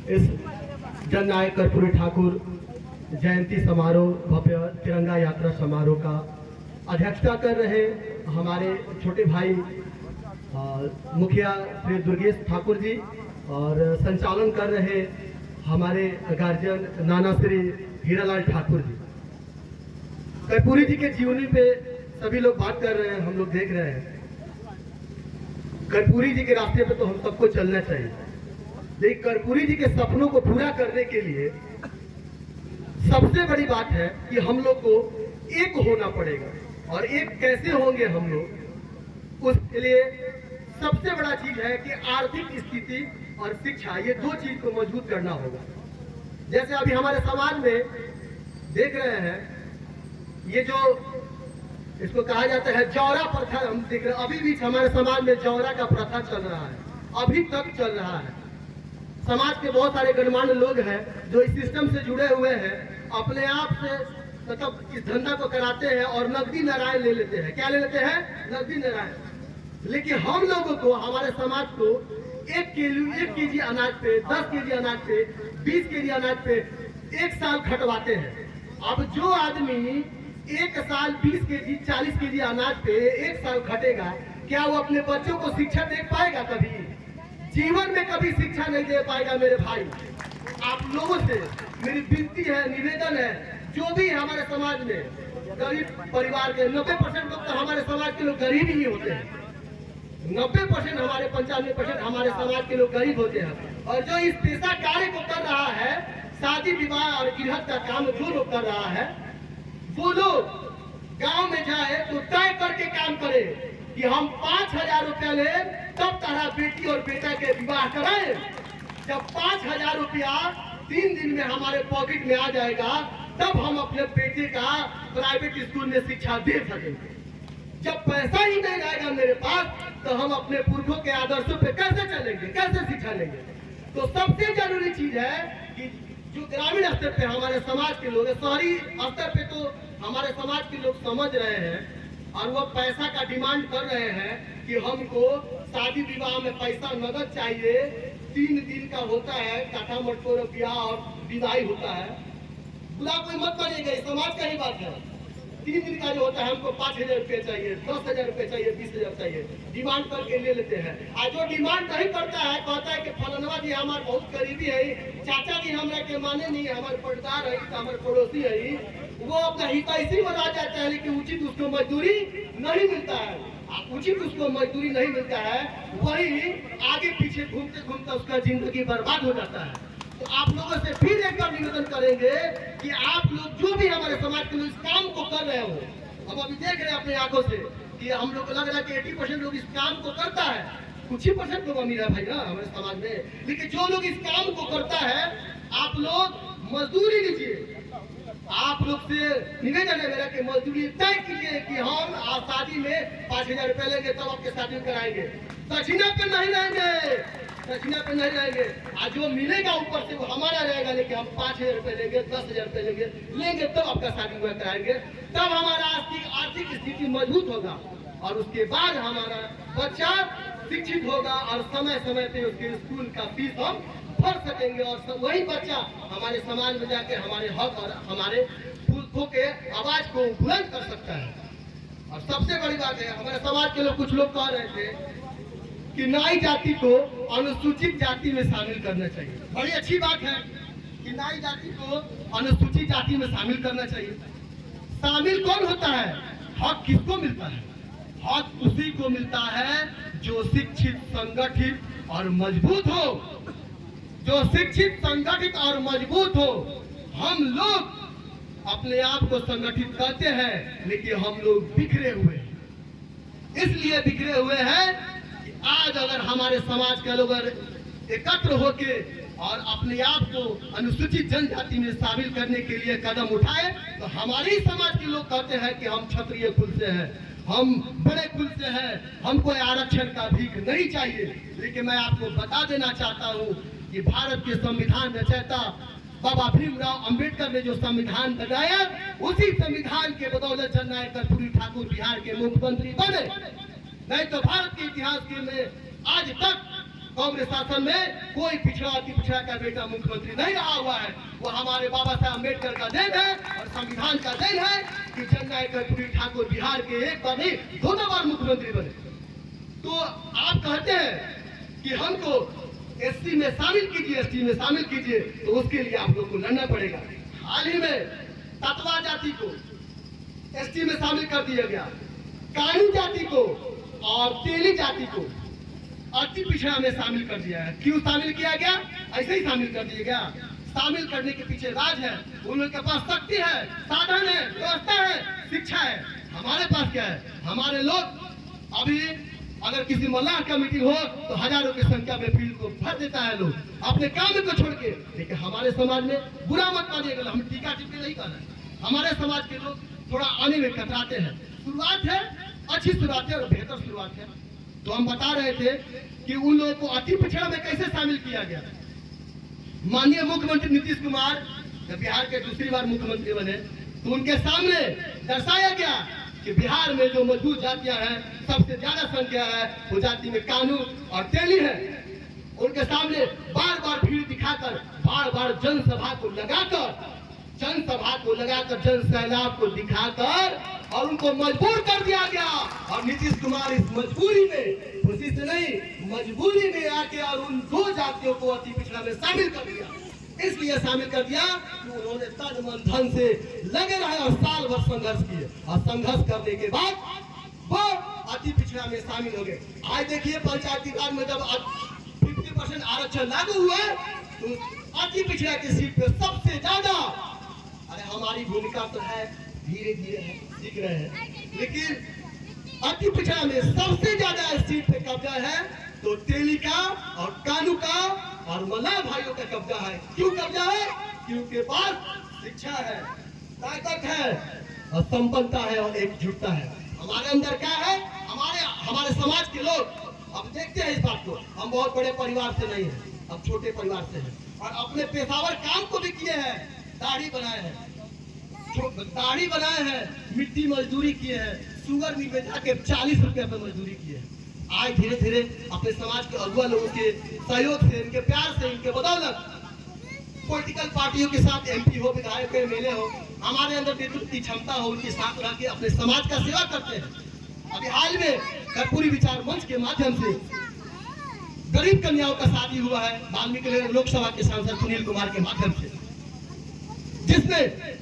इस जननायक कर्पूरी ठाकुर जयंती समारोह भव्य तिरंगा यात्रा समारोह का अध्यक्षता कर रहे हमारे छोटे भाई मुखिया श्री दुर्गेश ठाकुर जी और संचालन कर रहे हमारे गार्जियन नाना श्री हीरालाल ठाकुर जी। कर्पूरी जी के जीवनी पे सभी लोग बात कर रहे हैं, हम लोग देख रहे हैं। कर्पूरी जी के रास्ते पे तो हम सबको चलना चाहिए, लेकिन कर्पूरी जी के सपनों को पूरा करने के लिए सबसे बड़ी बात है कि हम लोग को एक होना पड़ेगा। और एक कैसे होंगे हम लोग, उसके लिए सबसे बड़ा चीज है कि आर्थिक स्थिति और शिक्षा, ये दो चीज को मजबूत करना होगा। जैसे अभी हमारे समाज में देख रहे हैं, ये जो इसको कहा जाता है जौरा प्रथा, हम देख रहे हैं अभी भी हमारे समाज में जौरा का प्रथा चल रहा है, अभी तक चल रहा है। समाज के बहुत सारे गणमान्य लोग हैं जो इस सिस्टम से जुड़े हुए हैं, अपने आप से मतलब इस धंधा को कराते हैं और नकदी नारायण ले लेते हैं। क्या ले लेते हैं? नकदी नारायण। लेकिन हम लोगों को, हमारे समाज को 1 केजी अनाज पे, 10 केजी अनाज पे, 20 केजी अनाज पे 1 साल खटवाते हैं। अब जो आदमी 1 साल 20 केजी 40 केजी अनाज पे 1 साल खटेगा, क्या वो अपने बच्चों को शिक्षा दे पाएगा? कभी जीवन में कभी शिक्षा नहीं दे पाएगा। मेरे भाई, आप लोगों से मेरी विनती है, निवेदन है, जो भी हमारे समाज में गरीब परिवार के 90% लोग तो हमारे समाज के लोग गरीब ही होते हैं। 90% हमारे 95% हमारे समाज के लोग गरीब होते हैं। और जो इस पेशा कार्य को कर रहा है, शादी विवाह और गृहस्थ का काम जो लोग कर रहा है, वो लोग गांव में जाए तो तय करके काम करे कि हम 5000 रुपया ले, तब तारा बेटी और बेटा के विवाह कराए। जब 5000 रुपया 3 दिन में हमारे पॉकेट में आ जाएगा, तब हम अपने बेटे का प्राइवेट स्कूल में शिक्षा दे सकेंगे। जब पैसा ही नहीं आएगा मेरे पास, तो हम अपने पुरखों के आदर्शों पे कैसे चलेंगे, कैसे शिक्षा लेंगे? तो सबसे जरूरी चीज है कि जो ग्रामीण स्तर पे हमारे समाज के लोग, शहरी स्तर पे तो हमारे समाज के लोग समझ रहे हैं और वो पैसा का डिमांड कर रहे हैं कि हमको शादी विवाह में पैसा नगद चाहिए। 3 दिन का होता है, काटा मटकोर ब्याह और विदाई होता है। बुला कोई मत करिएगा, समाज का ही बात है। 3 दिन का जो होता है, हमको 5000 रुपये चाहिए, 10,000 रुपये चाहिए, 20,000 चाहिए, डिमांड करके ले लेते हैं। और जो डिमांड नहीं करता है, कहता है कि फलनवा जी हमारे बहुत करीबी है, चाचा जी हमारे के माने नहीं, हमारे पटदार है, हमारे पड़ोसी है, वो अपना हितैषी बना जाता है, लेकिन उचित उसको मजदूरी नहीं मिलता है। उचित उसको मजदूरी नहीं मिलता है, वही आगे पीछे घूमते घूमते उसका जिंदगी बर्बाद हो जाता है। तो आप लोगों से फिर एक बार निवेदन करेंगे कि आप लोग जो भी हमारे समाज के लोग इस काम को कर रहे हो, हम अभी देख रहे हैं अपनी आंखों से कि हम लोग को लग रहा है कि 80% लोग इस काम को करता है, कुछ ही % लोग अमीर है भाई ना हमारे समाज में। लेकिन जो लोग इस काम को करता है, आप लोग मजदूरी लीजिए। आप लोग से निवेदन है मेरा कि मजदूरी तय कीजिए कि हम शादी में 5000 रुपये लेंगे, तब आपके शादी कराएंगे। दक्षिणा पे नहीं रहेंगे, दक्षिणा पे नहीं रहेंगे। आज जो मिलेगा ऊपर से वो हमारा रहेगा, लेकिन हम 5000 रुपये लेंगे, 10,000 रुपये लेंगे तब आपका शादी हुआ कराएंगे। तब हमारा आर्थिक स्थिति मजबूत होगा और उसके बाद हमारा बच्चा शिक्षित होगा और समय समय पे उसके स्कूल का फीस हम भर सकेंगे। और वही बच्चा हमारे समाज में जाके हमारे हक और हमारे पुरखों के आवाज को बुलंद कर सकता है। और सबसे बड़ी बात है, हमारे समाज के लोग, कुछ लोग कह रहे थे कि नाई जाति को अनुसूचित जाति में शामिल करना चाहिए। बड़ी अच्छी बात है कि नाई जाति को अनुसूचित जाति में शामिल करना चाहिए। शामिल कौन होता है? हक किसको मिलता है? हक उसी को मिलता है जो शिक्षित, संगठित और मजबूत हो। जो शिक्षित, संगठित और मजबूत हो। हम लोग अपने आप को संगठित करते हैं, लेकिन हम लोग बिखरे हुए हैं। इसलिए बिखरे हुए हैं कि आज अगर हमारे समाज के लोग एकत्र होके और अपने आप को अनुसूचित जनजाति में शामिल करने के लिए कदम उठाए, तो हमारे समाज के लोग कहते हैं कि हम क्षत्रिय कुल से हैं, हम बड़े कुल से हैं, हमको आरक्षण का भीख नहीं चाहिए। लेकिन मैं आपको बता देना चाहता हूँ कि भारत के संविधान रचयिता बाबा भीमराव अंबेडकर ने जो संविधान बनाया, उसी संविधान के बदौलत जननायक कर्पूरी ठाकुर बिहार के मुख्यमंत्री बने। नहीं तो भारत के इतिहास के में आज तक कांग्रेस शासन में कोई पिछड़ा अति पिछड़ा का बेटा मुख्यमंत्री नहीं रहा हुआ है। वो हमारे बाबा साहब अम्बेडकर का देन है और संविधान का देन है कि जननायक कर्पूरी ठाकुर बिहार के एक बार नहीं 2 बार मुख्यमंत्री बने। तो आप कहते हैं कि हमको एससी में शामिल कीजिए, एसटी में शामिल कीजिए, तो उसके लिए आप लोग को लड़ना पड़ेगा। हाल ही में ततवा जाति को एसटी में शामिल कर दिया गया, कानू जाति को और तेली जाति को अति पिछड़ा में शामिल कर दिया है। क्यों शामिल किया गया? ऐसे ही शामिल कर दिया गया। शामिल करने के पीछे राज है, उन लोगों के पास शक्ति है, साधन है, व्यवस्था है, शिक्षा है। हमारे पास क्या है? हमारे लोग अभी अगर किसी मल्लाह का मीटिंग हो तो हजारों की संख्या में फील्ड को भर देता है लोग अपने काम को छोड़ के। लेकिन हमारे समाज में बुरा मत मानिएगा, हम टीका टिप्पणी नहीं कर रहे। हमारे समाज के लोग थोड़ा आने में कतराते हैं। शुरुआत है, अच्छी शुरुआत है और बेहतर शुरुआत है। तो हम बता रहे थे कि उन लोगों को अति पिछड़ा में कैसे शामिल किया गया। माननीय मुख्यमंत्री नीतीश कुमार जब बिहार के दूसरी बार मुख्यमंत्री बने तो उनके सामने दर्शाया गया कि बिहार में जो मजबूत जातियां हैं, सबसे ज्यादा संख्या है वो जाति में कानू और तेली है। उनके सामने बार बार भीड़ दिखाकर, बार बार जनसभा को लगाकर जन सैलाब को दिखाकर और उनको मजबूर कर दिया गया। और नीतीश कुमार इस मजबूरी में, खुशी से नहीं, मजबूरी में आके और उन 2 जातियों को अति पिछड़ा में शामिल कर दिया। इसलिए शामिल कर दिया कि उन्होंने तन मन धन से लगे रहे और साल भर संघर्ष किए और संघर्ष करने के बाद वो अति पिछड़ा में शामिल हो गए। आज देखिए पंचायती राज में जब 50% आरक्षण लागू हुआ तो अति पिछड़ा की सीट पे सबसे ज्यादा, अरे हमारी भूमिका तो है, धीरे धीरे सीख रहे हैं, लेकिन अति पिछड़ा में सबसे ज्यादा सीट पे कब्जा है तो तेली का और कानू का और मल्लाह भाइयों का कब्जा है। क्यों कब्जा है? क्योंकि पास शिक्षा है, ताकत है और संपन्नता है और एकजुटता है। हमारे अंदर क्या है? हमारे समाज के लोग अब देखते हैं इस बात को। हम बहुत बड़े परिवार से नहीं है, अब छोटे परिवार से हैं और अपने पेशावर काम को भी किए हैं। दाढ़ी बनाए हैं, मिट्टी मजदूरी किए हैं, शुगर मिल में जाके 40 रुपए पे मजदूरी किए हैं। आज धीरे धीरे अपने समाज के अगुआ लोगों के सहयोग से, इनके प्यार से, इनके बदौलत पॉलिटिकल पार्टियों के साथ एमपी हो, विधायक हो, एमएलए हो, हमारे अंदर नेतृत्व की क्षमता हो, उनके साथ रह के अपने समाज का सेवा करते हैं। अभी हाल में कर्पूरी विचार मंच के माध्यम से गरीब कन्याओं का शादी हुआ है वाल्मीकि नगर लोकसभा के सांसद सुनील कुमार के माध्यम से, जिसमें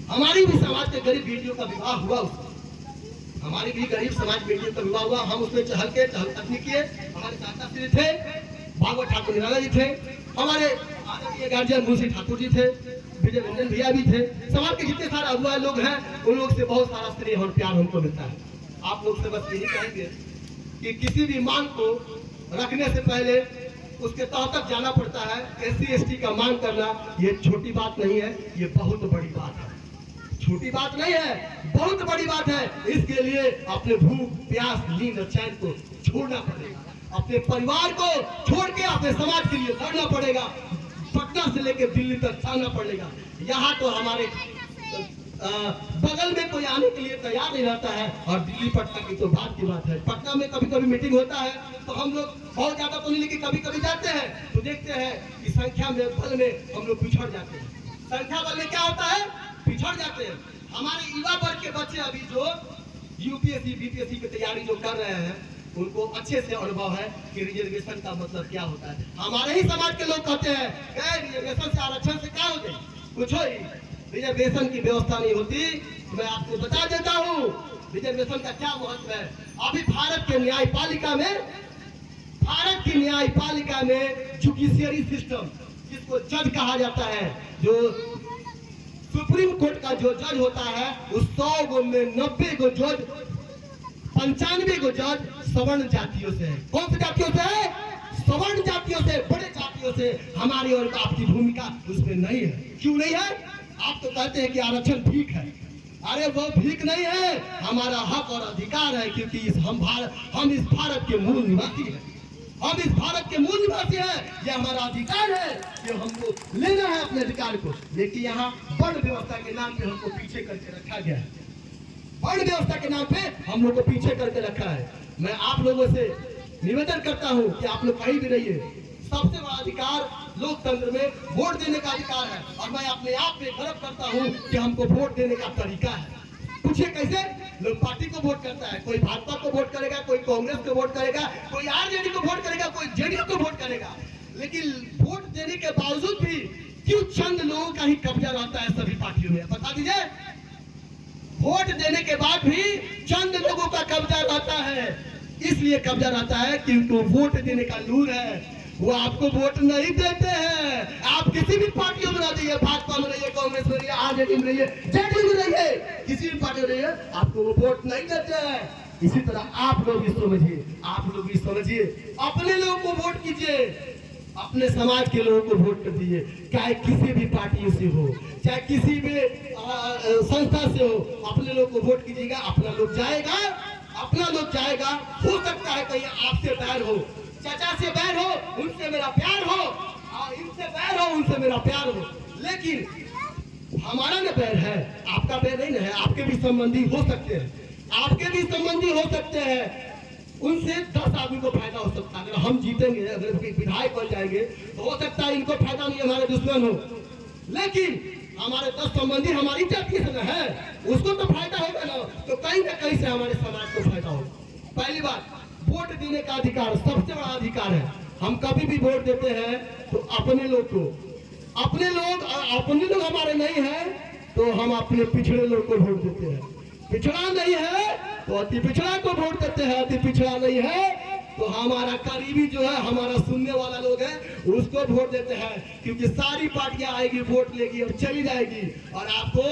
हमारी भी समाज के गरीब बेटियों का विवाह हुआ। हमारी भी गरीब समाज बेटियों का विवाह हुआ। हम उसमें चहल कदमी किए। हमारे चाचा श्री थे, भागवत ठाकुर निराला जी थे, हमारे आदरणीय गार्जियन मुंशी ठाकुर जी थे, विजय रंजन भैया भी थे। समाज के जितने सारे अगुआ लोग हैं उन लोग से बहुत सारा स्नेह और प्यार हमको मिलता है। आप लोग से बस यही कहेंगे कि किसी भी मांग को रखने से पहले उसके तह तक जाना पड़ता है। SC/ST का मांग करना ये छोटी बात नहीं है, ये बहुत बड़ी बात है। छोटी बात नहीं है, बहुत बड़ी बात है। इसके लिए अपने भूख प्यास नींद और चैन को छोड़ना पड़ेगा, अपने परिवार को छोड़ के अपने समाज के लिए लड़ना पड़ेगा, पटना से लेकर दिल्ली तक जाना पड़ेगा। यहाँ तो हमारे बगल में कोई आने के लिए तैयार नहीं रहता है और दिल्ली पटना की तो बात की बात है। पटना में कभी कभी मीटिंग होता है तो हम लोग बहुत ज्यादा तो नहीं, लेकिन कभी कभी जाते हैं तो देखते हैं कि संख्या में बल में हम लोग पिछड़ जाते हैं। संख्या बल में क्या होता है? पिछड़ जाते हैं। हमारे युवा वर्ग के बच्चे अभी जो UPSC BPSC की तैयारी जो कर रहे हैं उनको अच्छे से अनुभव है कि रिजर्वेशन का मतलब क्या होता है। हमारे ही समाज के लोग कहते हैं रिजर्वेशन से आरक्षण से क्या हो गई, कुछ हो ही रिजर्वेशन की व्यवस्था नहीं होती। मैं आपको बता देता हूँ रिजर्वेशन का क्या महत्व है। अभी भारत की न्यायपालिका में जुडिशियरी सिस्टम, जिसको जज कहा जाता है, जो सुप्रीम कोर्ट का जो जज होता है उस 100 गो में 90 गो जज, 95 गो जज सवर्ण जातियों से है। कौन सी जातियों से है? सवर्ण जातियों से, बड़े जातियों से। हमारी और आपकी भूमिका उसमें नहीं है। क्यों नहीं है? आप तो कहते हैं कि आरक्षण ठीक है, अरे वो ठीक नहीं है, हमारा हक और अधिकार है, क्योंकि हम इस भारत के मूल निवासी हैं। हम इस भारत के मूल निवासी हैं, ये हमारा अधिकार है, ये हमको लेना है अपने अधिकार को। लेकिन यहाँ वर्ण व्यवस्था के नाम पे हमको पीछे करके रखा गया है। वर्ण व्यवस्था के नाम पे हम लोग को पीछे करके रखा है। मैं आप लोगों से निवेदन करता हूँ कि आप लोग कहीं भी रहिए, सबसे बड़ा अधिकार लोकतंत्र में वोट देने का अधिकार है। और मैं अपने आप में गर्व करता हूँ कि हमको वोट देने का तरीका है। पूछिए कैसे? लोग पार्टी को वोट करता है, कोई भाजपा को वोट करेगा, कोई कांग्रेस को वोट करेगा, कोई आरजेडी को वोट करेगा, कोई जेडीयू को वोट करेगा। लेकिन वोट देने के बावजूद भी क्यों चंद लोगों का ही कब्जा रहता है सभी पार्टियों में? बता दीजिए। वोट देने के बाद भी चंद लोगों का कब्जा रहता है। इसलिए कब्जा रहता है क्योंकि वोट देने का लूर है, वो आपको वोट नहीं देते हैं। आप किसी भी पार्टियों में रहिए, भाजपा में रहिए, कांग्रेस में रहिए, आरजेडी में रहिए, जेडीयू में रहिए, किसी भी पार्टी में रहिए, आपको वो वोट नहीं देते हैं। इसी तरह आप लोग भी समझिए, आप लोग भी समझिए, अपने लोगों को वोट कीजिए, अपने समाज के लोगों को वोट दीजिए, चाहे किसी भी पार्टी से हो, चाहे किसी भी संस्था से हो, अपने लोग को वोट कीजिएगा। अपना लोग जाएगा, अपना लोग जाएगा। हो सकता है कहीं आपसे बैर हो, चाचा से बैर हो, उनसे मेरा प्यार हो, इनसे बैर हो, उनसे मेरा प्यार हो, लेकिन हमारा न बैर है, आपका बैर नहीं है। आपके भी संबंधी हो सकते हैं, आपके भी संबंधी हो सकते हैं, उनसे 10 आदमी को फायदा हो सकता है। अगर हम जीतेंगे, अगर विधायक बन जाएंगे, तो हो सकता है इनको फायदा नहीं, हमारे दुश्मन हो, लेकिन हमारे 10 संबंधी हमारी जाति से है, उसको तो फायदा होगा ना। तो कहीं ना कहीं से हमारे समाज को फायदा होगा। पहली बात, वोट देने का अधिकार सबसे बड़ा अधिकार है। हम कभी भी वोट देते हैं तो अपने लोग को, अपने लोग हमारे नहीं है तो हम अपने पिछड़े लोग को वोट देते हैं। पिछड़ा नहीं है तो अति पिछड़ा को वोट देते हैं, अति पिछड़ा नहीं है तो हमारा करीबी जो है, हमारा सुनने वाला लोग है, उसको वोट देते हैं। क्योंकि सारी पार्टियां आएगी, वोट लेगी और चली जाएगी, और आपको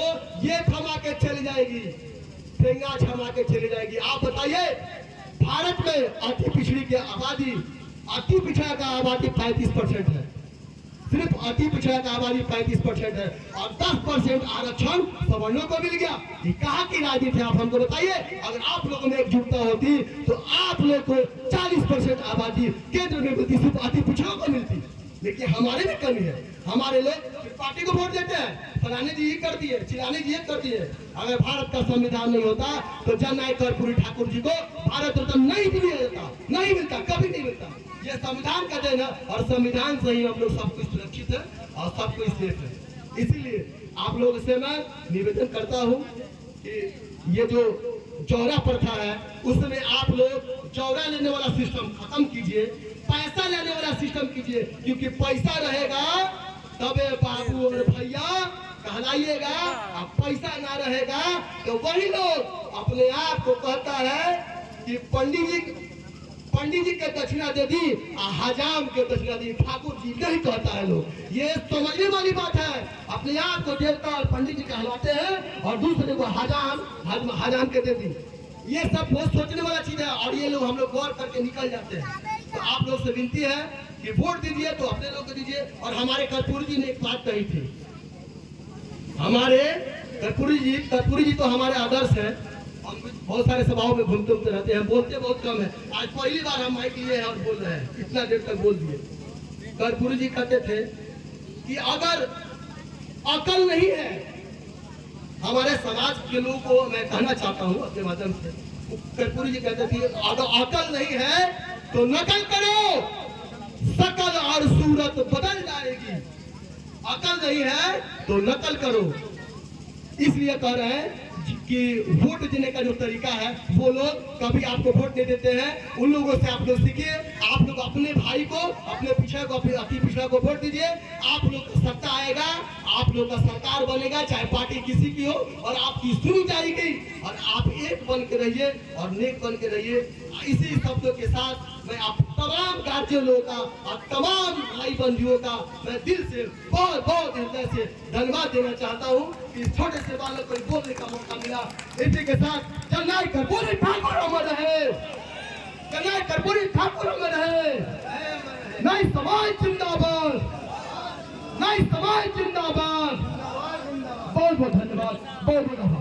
ये थमा के चली जाएगी, ठेंगा थमा के चली जाएगी। आप बताइए, भारत में अति पिछड़ी की आबादी, अति पिछड़ा का आबादी 35% है, सिर्फ अति पिछड़ा का आबादी 35% है, और 10% आरक्षण सवर्णों को मिल गया। ये कहाँ की राजनीति है? आप हमको बताइए। अगर आप लोगों में एकजुटता होती तो आप लोग को 40% आबादी केंद्र में मिलती, सिर्फ अति पिछड़ों को मिलती। लेकिन हमारे में कमी है, हमारे लोग पार्टी को वोट देते हैं, फलाने जी ये कर दिए, चिलाने जी ये कर दिए। अगर भारत का संविधान नहीं होता तो जननायक कर्पूरी ठाकुर जी को भारत रत्न नहीं दिया जाता, नहीं मिलता, कभी नहीं मिलता। ये संविधान का देन है, और संविधान से ही हम लोग सब कुछ सुरक्षित है और सब कुछ सेफ है। इसीलिए आप लोग से मैं निवेदन करता हूँ कि ये जो चौरा प्रथा है, उसमें आप लोग चौरा लेने वाला सिस्टम खत्म कीजिए, पैसा लेने वाला सिस्टम कीजिए। क्योंकि पैसा रहेगा तबे बाबू और भैया कहलाइएगा, और पैसा ना रहेगा तो वही लोग अपने आप को कहता है कि पंडित जी के दक्षिणा दे दी, हजाम के दक्षिणा दी, ठाकुर जी नहीं कहता है लोग। ये समझने वाली बात है। अपने आप को देवता और पंडित जी कहलाते हैं और दूसरे को हजाम के दे दी। ये सब बहुत सोचने वाला चीज है, और ये लोग हम लोग गौर करके निकल जाते हैं। तो आप लोग से विनती है कि वोट दीजिए तो अपने लोग को दीजिए। और हमारे कर्पूरी जी ने एक बात कही थी, हमारे कर्पूरी जी तो हमारे आदर्श है। हम बहुत सारे सभाओं में घूमते रहते हैं, बोलते बहुत कम है। आज पहली बार हम माइक लिए हैं और बोल रहे हैं, इतना देर तक बोल दिए। कर्पूरी जी कहते थे कि अगर अकल नहीं है, हमारे समाज के लोगों को मैं कहना चाहता हूं अपने माध्यम से, कर्पूरी जी कहते थे अगर अकल नहीं है तो नकल करो, शकल और सूरत बदल जाएगी। अकल नहीं है तो नकल करो। इसलिए कह रहे हैं कि वोट देने का जो तरीका है, वो लोग कभी आपको वोट नहीं देते हैं, उन लोगों से आप लोग सीखिए। आप लोग अपने भाई को, अपने पिछड़ा को, अपने अति पिछड़ा को वोट दीजिए। आप लोग का सत्ता आएगा, आप लोग का सरकार बनेगा, चाहे पार्टी किसी की हो, और आपकी सुनी जाएगी। और आप एक बन के रहिए और नेक बन के रहिए। इसी शब्दों के साथ मैं आप तमाम गार्जियन लोगों का और तमाम भाई बंधुओं का मैं दिल से बहुत बहुत हृदय से धन्यवाद देना चाहता हूँ कि छोटे से बालक को बोलने का मौका मिला। इसी के साथ जननायक कर्पूरी ठाकुर अमर रहे, जननायक कर्पूरी ठाकुर अमर रहे। नई समाज जिंदाबाद, नई समाज जिंदाबाद। बहुत बहुत धन्यवाद, बहुत बहुत